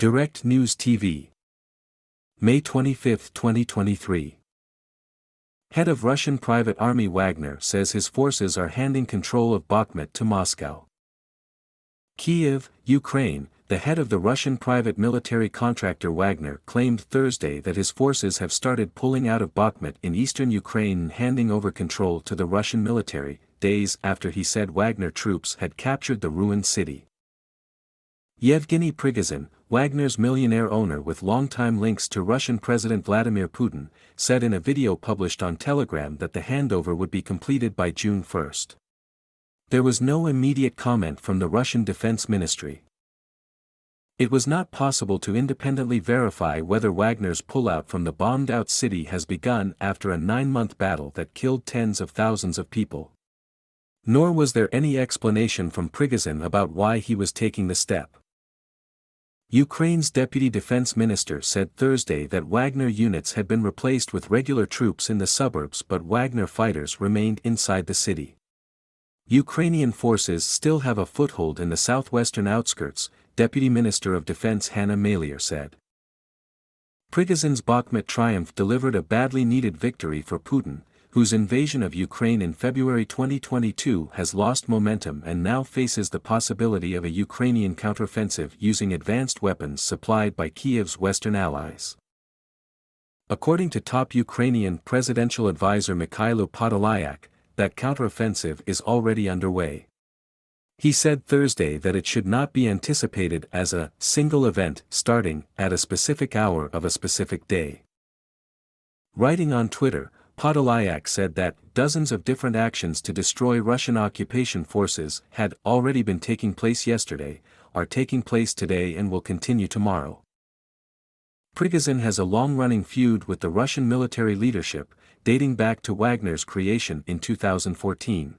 Direct News TV. May 25, 2023. Head of Russian private army Wagner says his forces are handing control of Bakhmut to Moscow. Kyiv, Ukraine. The head of the Russian private military contractor Wagner claimed Thursday that his forces have started pulling out of Bakhmut in eastern Ukraine and handing over control to the Russian military, days after he said Wagner troops had captured the ruined city. Yevgeny Prigozhin, Wagner's millionaire owner with longtime links to Russian President Vladimir Putin, said in a video published on Telegram that the handover would be completed by June 1. There was no immediate comment from the Russian Defense Ministry. It was not possible to independently verify whether Wagner's pullout from the bombed-out city has begun after a 9-month battle that killed tens of thousands of people. Nor was there any explanation from Prigozhin about why he was taking the step. Ukraine's deputy defense minister said Thursday that Wagner units had been replaced with regular troops in the suburbs, but Wagner fighters remained inside the city. Ukrainian forces still have a foothold in the southwestern outskirts, Deputy Minister of Defense Hanna Maliar said. Prigozhin's Bakhmut triumph delivered a badly needed victory for Putin, whose invasion of Ukraine in February 2022 has lost momentum and now faces the possibility of a Ukrainian counteroffensive using advanced weapons supplied by Kyiv's Western allies. According to top Ukrainian presidential advisor Mikhailo Podolyak, that counteroffensive is already underway. He said Thursday that it should not be anticipated as a single event starting at a specific hour of a specific day. Writing on Twitter, Podolyak said that dozens of different actions to destroy Russian occupation forces had already been taking place yesterday, are taking place today and will continue tomorrow. Prigozhin has a long-running feud with the Russian military leadership, dating back to Wagner's creation in 2014.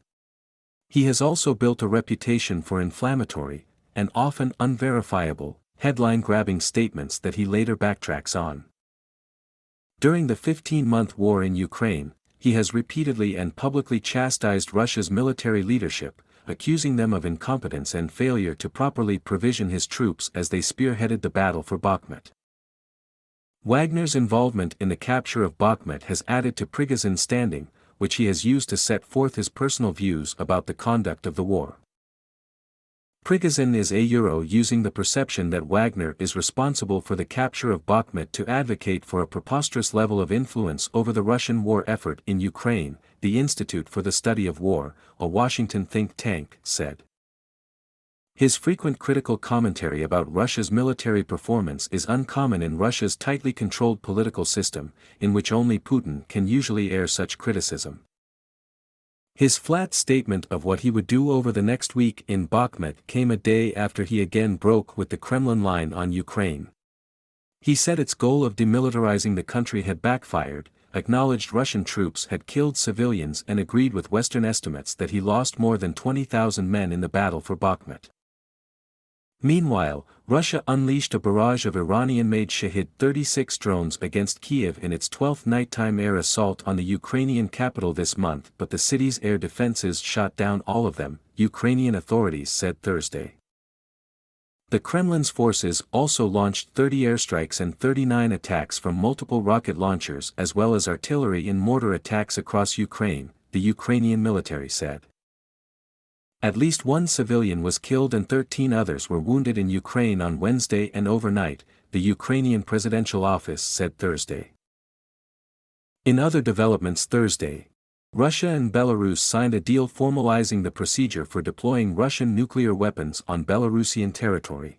He has also built a reputation for inflammatory, and often unverifiable, headline-grabbing statements that he later backtracks on. During the 15-month war in Ukraine, he has repeatedly and publicly chastised Russia's military leadership, accusing them of incompetence and failure to properly provision his troops as they spearheaded the battle for Bakhmut. Wagner's involvement in the capture of Bakhmut has added to Prigozhin's standing, which he has used to set forth his personal views about the conduct of the war. Prigozhin is using the perception that Wagner is responsible for the capture of Bakhmut to advocate for a preposterous level of influence over the Russian war effort in Ukraine, the Institute for the Study of War, a Washington think tank, said. His frequent critical commentary about Russia's military performance is uncommon in Russia's tightly controlled political system, in which only Putin can usually air such criticism. His flat statement of what he would do over the next week in Bakhmut came a day after he again broke with the Kremlin line on Ukraine. He said its goal of demilitarizing the country had backfired, acknowledged Russian troops had killed civilians and agreed with Western estimates that he lost more than 20,000 men in the battle for Bakhmut. Meanwhile, Russia unleashed a barrage of Iranian-made Shahed-36 drones against Kyiv in its 12th nighttime air assault on the Ukrainian capital this month, but the city's air defenses shot down all of them, Ukrainian authorities said Thursday. The Kremlin's forces also launched 30 airstrikes and 39 attacks from multiple rocket launchers as well as artillery and mortar attacks across Ukraine, the Ukrainian military said. At least one civilian was killed and 13 others were wounded in Ukraine on Wednesday and overnight, the Ukrainian presidential office said Thursday. In other developments Thursday, Russia and Belarus signed a deal formalizing the procedure for deploying Russian nuclear weapons on Belarusian territory.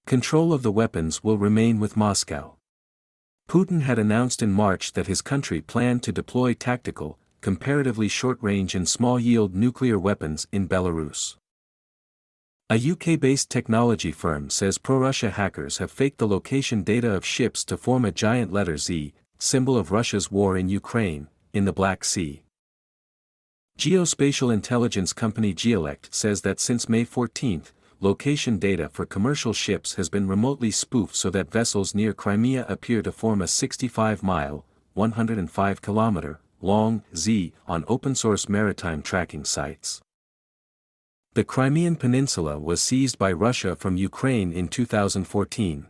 Control of the weapons will remain with Moscow. Putin had announced in March that his country planned to deploy tactical, comparatively short-range and small-yield nuclear weapons in Belarus. A UK-based technology firm says pro-Russia hackers have faked the location data of ships to form a giant letter Z, symbol of Russia's war in Ukraine, in the Black Sea. Geospatial intelligence company Geolect says that since May 14, location data for commercial ships has been remotely spoofed so that vessels near Crimea appear to form a 65-mile, 105-kilometer, long Z on open-source maritime tracking sites. The Crimean Peninsula was seized by Russia from Ukraine in 2014.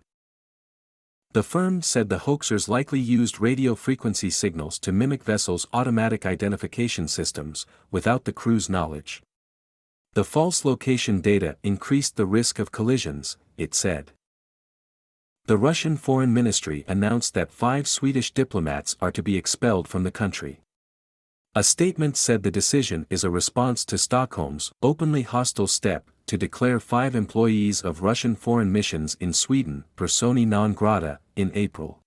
The firm said the hoaxers likely used radio frequency signals to mimic vessels' automatic identification systems, without the crew's knowledge. The false location data increased the risk of collisions, it said. The Russian Foreign Ministry announced that 5 Swedish diplomats are to be expelled from the country. A statement said the decision is a response to Stockholm's openly hostile step to declare 5 employees of Russian foreign missions in Sweden persona non grata in April.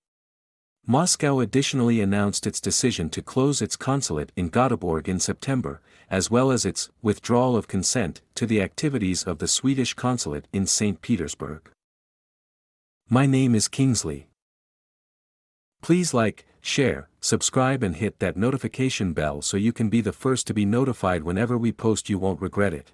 Moscow additionally announced its decision to close its consulate in Göteborg in September, as well as its withdrawal of consent to the activities of the Swedish consulate in St. Petersburg. My name is Kingsley. Please like, share, subscribe and hit that notification bell so you can be the first to be notified whenever we post. You won't regret it.